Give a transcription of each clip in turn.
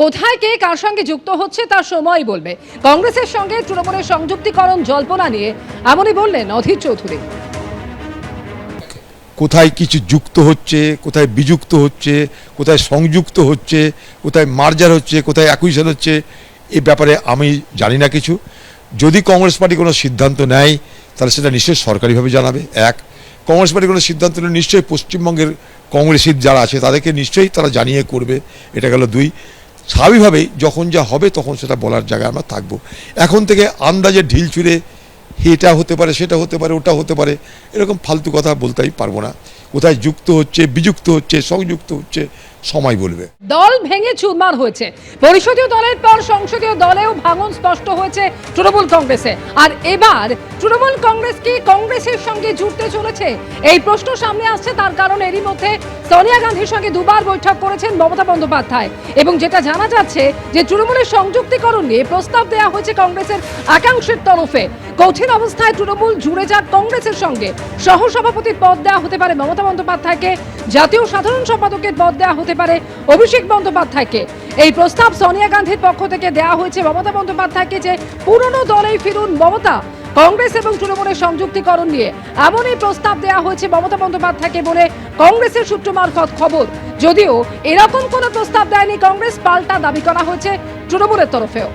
কোথায় কে কার সঙ্গে যুক্ত হচ্ছে তার সময় বলবে। কংগ্রেসের সঙ্গে তৃণমূলের সংযুক্তিকরণ জল্পনা নিয়ে এমনই বললেন অধীর চৌধুরী। কোথায় কিছু যুক্ত হচ্ছে, কোথায় বিযুক্ত হচ্ছে, কোথায় সংযুক্ত হচ্ছে, কোথায় মার্জার হচ্ছে, কোথায় অ্যাকুইজিশন হচ্ছে, এই ব্যাপারে আমি জানি না কিছু। যদি কংগ্রেস পার্টি কোনো সিদ্ধান্ত নেয় তাহলে সেটা নিশ্চয়ই সরকারিভাবে জানাবে। এক, কংগ্রেস পার্টি কোনো সিদ্ধান্ত নিলে নিশ্চয়ই পশ্চিমবঙ্গের কংগ্রেসিদ যারা আছে তাদেরকে নিশ্চয়ই তারা জানিয়ে করবে। এটা গেল দুই। স্বাভাবিকভাবেই যখন যা হবে তখন সেটা বলার জায়গায় আমরা থাকবো। এখন থেকে আন্দাজে ঢিল ছুঁড়ে এটা হতে পারে, সেটা হতে পারে, ওটা হতে পারে, এরকম ফালতু কথা বলতেই পারবো না। কোথায় যুক্ত হচ্ছে, বিযুক্ত হচ্ছে, সংযুক্ত হচ্ছে, সময় বলবে। দল ভেঙে চুরমার হয়েছে পরিষদীয় দলের পর সংসদীয় দলেও ভাঙন স্পষ্ট হয়েছে তৃণমূল কংগ্রেসে। আর এবার তৃণমূল কংগ্রেস কি কংগ্রেসের সঙ্গে জুড়তে চলেছে এই প্রশ্ন সামনে আসছে। তার কারণ এরই মধ্যে সোনিয়া গান্ধীর সঙ্গে দুবার বৈঠক করেছেন মমতা বন্দ্যোপাধ্যায়, এবং যেটা জানা যাচ্ছে যে তৃণমূলের সংযুক্তিকরণ নিয়ে প্রস্তাব দেওয়া হয়েছে কংগ্রেসের একাংশের তরফে। কঠিন অবস্থায় তৃণমূল জুড়ে যাক কংগ্রেসের সঙ্গে, সহসভাপতির পদ দেওয়া হতে পারে মমতা বন্দ্যোপাধ্যায়কে, জাতীয় সাধারণ সম্পাদকের পদ দেওয়া হতে পারে অভিষেক বন্দ্যোপাধ্যায়কে। এই প্রস্তাব সোনিয়া গান্ধীর পক্ষ থেকে দেওয়া হয়েছে মমতা বন্দ্যোপাধ্যায়কে যে পুরনো দলেই ফিরুন মমতা। কংগ্রেস এবং তৃণমূলের সংযুক্তিকরণ নিয়ে এমনই প্রস্তাব দেওয়া হয়েছে মমতা বন্দ্যোপাধ্যায়কে বলে কংগ্রেসের সূত্র মারফত খবর। যদিও এরকম কোনো প্রস্তাব দেয়নি কংগ্রেস, পাল্টা দাবি করা হয়েছে তৃণমূলের তরফেও।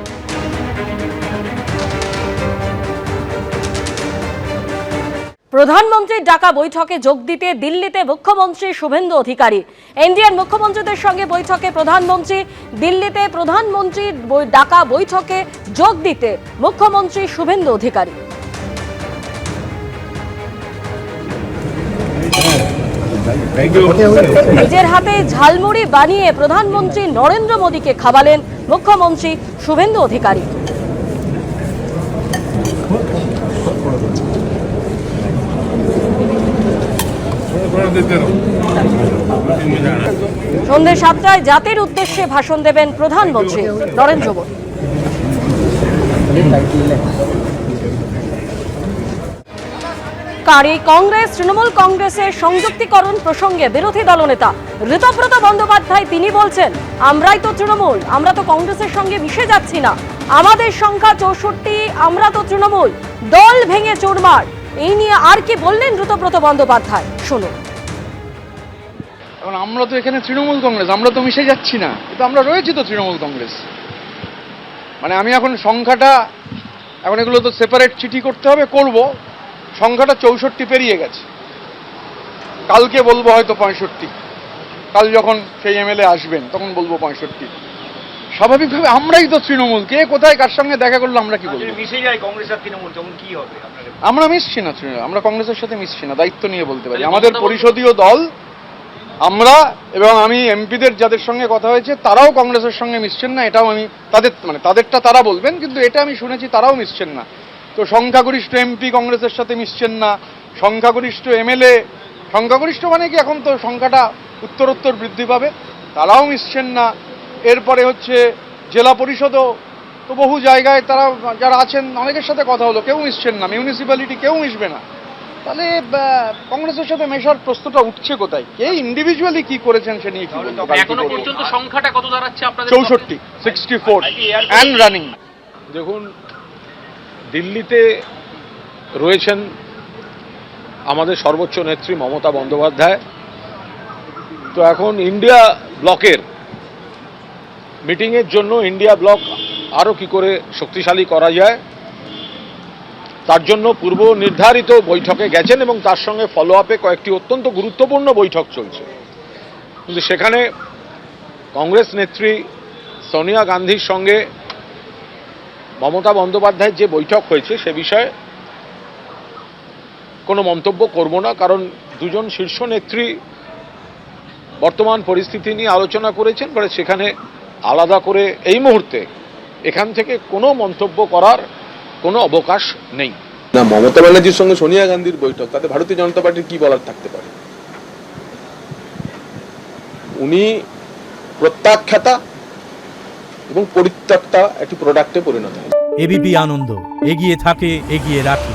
প্রধানমন্ত্রীর ডাকা বৈঠকে যোগ দিতে দিল্লিতে মুখ্যমন্ত্রী শুভেন্দু অধিকারী। ইন্ডিয়ান মুখ্যমন্ত্রীদের সঙ্গে বৈঠকে প্রধানমন্ত্রী, দিল্লিতে প্রধানমন্ত্রীর ডাকা বৈঠকে যোগ দিতে মুখ্যমন্ত্রী শুভেন্দু অধিকারী। নিজের হাতে ঝালমুড়ি বানিয়ে প্রধানমন্ত্রী নরেন্দ্র মোদীকে খাওয়ালেন মুখ্যমন্ত্রী শুভেন্দু অধিকারী। সন্ধ্যে 7টায় জাতির উদ্দেশ্যে ভাষণ দেবেন প্রধানমন্ত্রী নরেন্দ্র মোদী। কংগ্রেস তৃণমূল কংগ্রেসের সংযুক্তিকরণ প্রসঙ্গে বিরোধী দলনেতা ঋতব্রত বন্দ্যোপাধ্যায় তিনি বলছেন, আমরাই তো তৃণমূল, আমরা তো কংগ্রেসের সঙ্গে মিশে যাচ্ছি না, আমাদের সংখ্যা 64, আমরা তো তৃণমূল, দল ভেঙে চুরমার। এই নিয়ে আর কি বললেন ঋতব্রত বন্দ্যোপাধ্যায়, শুনুন। এখন আমরা তো এখানে তৃণমূল কংগ্রেস, আমরা তো মিশে যাচ্ছি না, কিন্তু আমরা রয়েছি তো তৃণমূল কংগ্রেস। মানে আমি এখন সংখ্যাটা, এখন এগুলো তো সেপারেট চিঠি করতে হবে, করব। সংখ্যাটা 64 পেরিয়ে গেছে, কালকে বলবো হয়তো 65, কাল যখন সেই এমএলএ আসবেন তখন বলবো 65। স্বাভাবিকভাবে আমরাই তো তৃণমূল, কে কোথায় কার সঙ্গে দেখা করলো আমরা কি বলবো? মিশে যায় কংগ্রেস আর তৃণমূল, তখন কি হবে? আমরা মিশছি না, আমরা কংগ্রেসের সাথে মিশছি না, দায়িত্ব নিয়ে বলতে পারি। আমাদের পরিষদীয় দল, আমরা এবং আমি এমপিদের যাদের সঙ্গে কথা হয়েছে তারাও কংগ্রেসের সঙ্গে মিশছেন না। এটাও আমি তাদেরটা তারা বলবেন, কিন্তু এটা আমি শুনেছি তারাও মিশছেন না। তো সংখ্যাগরিষ্ঠ এমপি কংগ্রেসের সাথে মিশছেন না, সংখ্যাগরিষ্ঠ এমএলএ, সংখ্যাগরিষ্ঠ মানে কি এখন তো সংখ্যাটা উত্তরোত্তর বৃদ্ধি পাবে, তারাও মিশছেন না। এরপরে হচ্ছে জেলা পরিষদও তো বহু জায়গায় তারা যারা আছেন অনেকের সাথে কথা হলো, কেউ মিশছেন না, মিউনিসিপ্যালিটি কেউ মিশবে না। তাহলে কংগ্রেসের সাথে মেশার প্রশ্নটা উঠছে কোথায়? কে ইন্ডিভিজুয়ালি কি করেছেন সে নিয়ে কি বলবো? এখনো পর্যন্ত সংখ্যাটা কত দাঁড়াচ্ছে আপনাদের? 64 অ্যান্ড রানিং। দেখুন, দিল্লিতে রয়েছেন আমাদের সর্বোচ্চ নেত্রী মমতা বন্দ্যোপাধ্যায়। তো এখন ইন্ডিয়া ব্লকের মিটিংয়ের জন্য ইন্ডিয়া ব্লক আরও কি করে শক্তিশালী করা যায় তার জন্য পূর্ব নির্ধারিত বৈঠকে গেছেন, এবং তার সঙ্গে ফলো আপে কয়েকটি অত্যন্ত গুরুত্বপূর্ণ বৈঠক চলছে। কিন্তু সেখানে কংগ্রেস নেত্রী সোনিয়া গান্ধীর সঙ্গে মমতা বন্দ্যোপাধ্যায়ের যে বৈঠক হয়েছে সে বিষয়ে কোনো মন্তব্য করব না, কারণ দুজন শীর্ষ নেত্রী বর্তমান পরিস্থিতি নিয়ে আলোচনা করেছেন। ফলে সেখানে আলাদা করে এই মুহূর্তে এখান থেকে কোনো মন্তব্য করার কোনো অবকাশ নেই। না, মমতা ব্যানার্জির সঙ্গে সোনিয়া গান্ধীর বৈঠক, তাতে ভারতীয় জনতা পার্টির কি বলার থাকতে পারে? উনি প্রত্যাখ্যাতা এবং পরিত্যক্তা একটি প্রোডাক্টে পরিণত হয়। এবিপি আনন্দ, এগিয়ে থাকে, এগিয়ে রাখে।